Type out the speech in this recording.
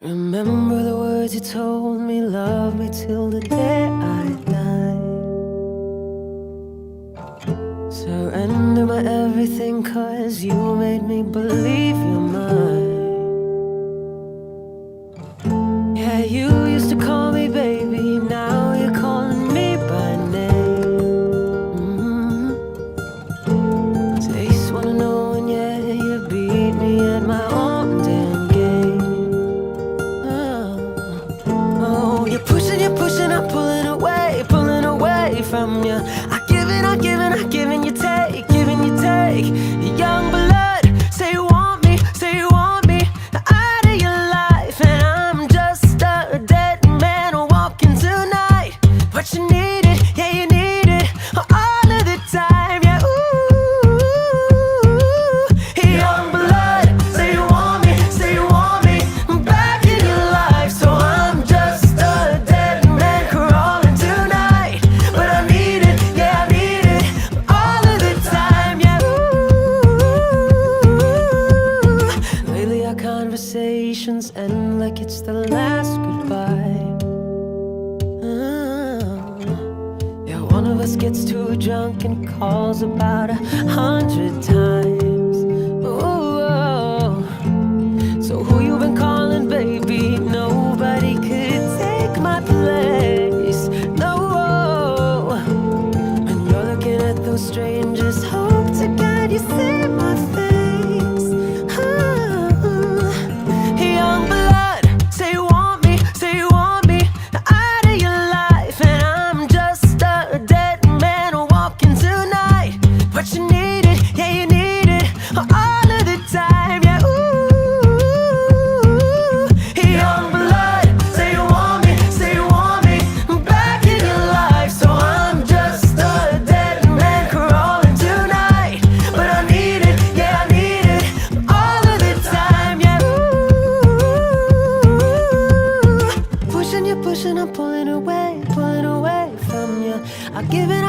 Remember the words you told me, love me till the day I die. Surrender my everything, 'cause you made me believe you're mine. Yeah, you used to call me baby, now you're calling me by name. Taste wanna know, and yeah, you beat me at my own damn game. Oh, you're pushing, I'm pulling away from you. I give it, and you take, young blood, say you want me, out of your life, and I'm just a dead man walking tonight. But you need it, yeah, you need it all of the time, yeah. Ooh, young blood, say you want me back in your life. So I'm just a dead man crawling tonight, but I need it, yeah, I need it all of the time, yeah. Ooh, lately our conversations end like it's the last goodbye. Yeah, one of us gets too drunk and calls about 100 times. Ooh, so who you been calling, baby? Nobody could take my place. No, when you're looking at those strangers, hope to God you see my face. Young blood, say you want me out of your life, and I'm just a dead man walking tonight. But you need it, yeah, you need it all of the time, yeah. Ooh, young blood, say you want me back in your life. So I'm just a dead man crawling tonight, but I need it, yeah, I need it all of the time, yeah. Ooh, pushing, I'm pulling away from you. I give it,